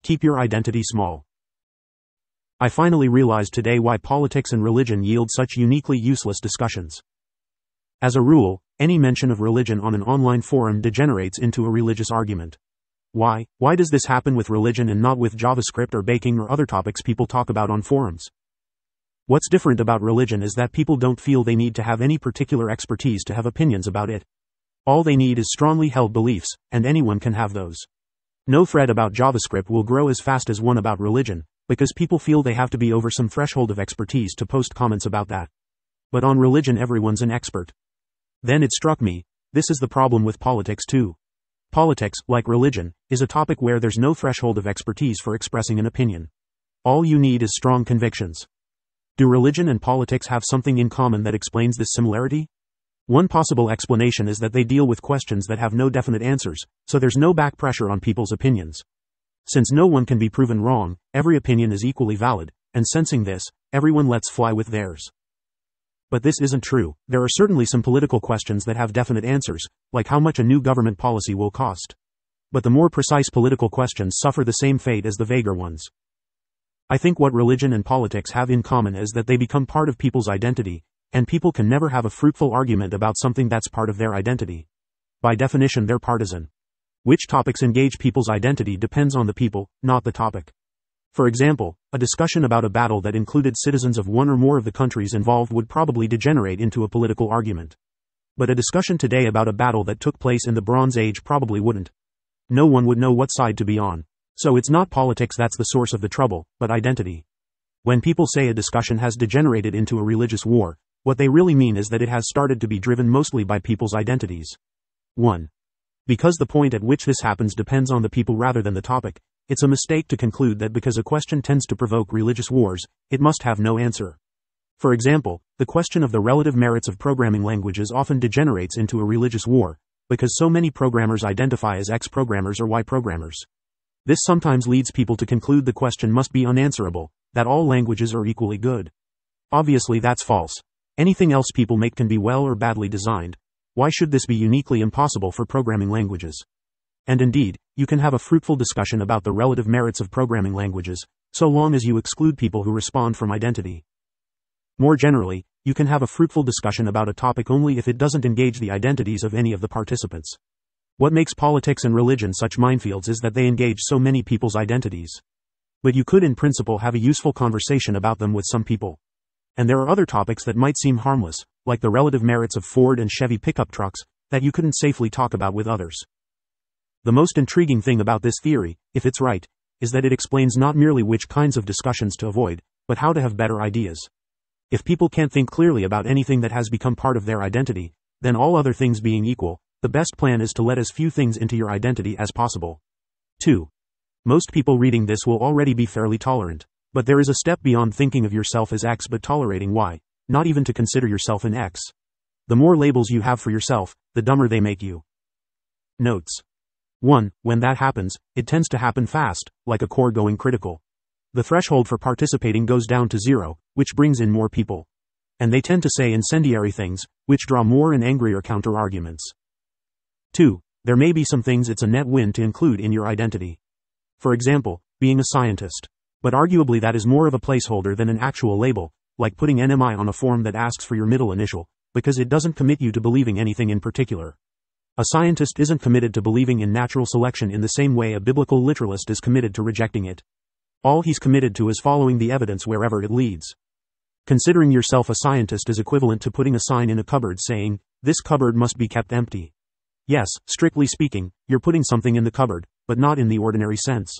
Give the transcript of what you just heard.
Keep your identity small. I finally realized today why politics and religion yield such uniquely useless discussions. As a rule, any mention of religion on an online forum degenerates into a religious argument. Why? Why does this happen with religion and not with JavaScript or baking or other topics people talk about on forums? What's different about religion is that people don't feel they need to have any particular expertise to have opinions about it. All they need is strongly held beliefs, and anyone can have those. No thread about JavaScript will grow as fast as one about religion, because people feel they have to be over some threshold of expertise to post comments about that. But on religion everyone's an expert. Then it struck me, this is the problem with politics too. Politics, like religion, is a topic where there's no threshold of expertise for expressing an opinion. All you need is strong convictions. Do religion and politics have something in common that explains this similarity? One possible explanation is that they deal with questions that have no definite answers, so there's no back pressure on people's opinions. Since no one can be proven wrong, every opinion is equally valid, and sensing this, everyone lets fly with theirs. But this isn't true. There are certainly some political questions that have definite answers, like how much a new government policy will cost. But the more precise political questions suffer the same fate as the vaguer ones. I think what religion and politics have in common is that they become part of people's identity, and people can never have a fruitful argument about something that's part of their identity. By definition, they're partisan. Which topics engage people's identity depends on the people, not the topic. For example, a discussion about a battle that included citizens of one or more of the countries involved would probably degenerate into a political argument. But a discussion today about a battle that took place in the Bronze Age probably wouldn't. No one would know what side to be on. So it's not politics that's the source of the trouble, but identity. When people say a discussion has degenerated into a religious war, what they really mean is that it has started to be driven mostly by people's identities. 1. Because the point at which this happens depends on the people rather than the topic, it's a mistake to conclude that because a question tends to provoke religious wars, it must have no answer. For example, the question of the relative merits of programming languages often degenerates into a religious war, because so many programmers identify as X programmers or Y programmers. This sometimes leads people to conclude the question must be unanswerable, that all languages are equally good. Obviously that's false. Anything else people make can be well or badly designed. Why should this be uniquely impossible for programming languages? And indeed, you can have a fruitful discussion about the relative merits of programming languages, so long as you exclude people who respond from identity. More generally, you can have a fruitful discussion about a topic only if it doesn't engage the identities of any of the participants. What makes politics and religion such minefields is that they engage so many people's identities. But you could in principle have a useful conversation about them with some people. And there are other topics that might seem harmless, like the relative merits of Ford and Chevy pickup trucks, that you couldn't safely talk about with others. The most intriguing thing about this theory, if it's right, is that it explains not merely which kinds of discussions to avoid, but how to have better ideas. If people can't think clearly about anything that has become part of their identity, then all other things being equal, the best plan is to let as few things into your identity as possible. 2. Most people reading this will already be fairly tolerant. But there is a step beyond thinking of yourself as X but tolerating Y, not even to consider yourself an X. The more labels you have for yourself, the dumber they make you. Notes. 1. When that happens, it tends to happen fast, like a core going critical. The threshold for participating goes down to 0, which brings in more people. And they tend to say incendiary things, which draw more and angrier counter-arguments. 2. There may be some things it's a net win to include in your identity. For example, being a scientist. But arguably that is more of a placeholder than an actual label, like putting NMI on a form that asks for your middle initial, because it doesn't commit you to believing anything in particular. A scientist isn't committed to believing in natural selection in the same way a biblical literalist is committed to rejecting it. All he's committed to is following the evidence wherever it leads. Considering yourself a scientist is equivalent to putting a sign in a cupboard saying, "This cupboard must be kept empty." Yes, strictly speaking, you're putting something in the cupboard, but not in the ordinary sense.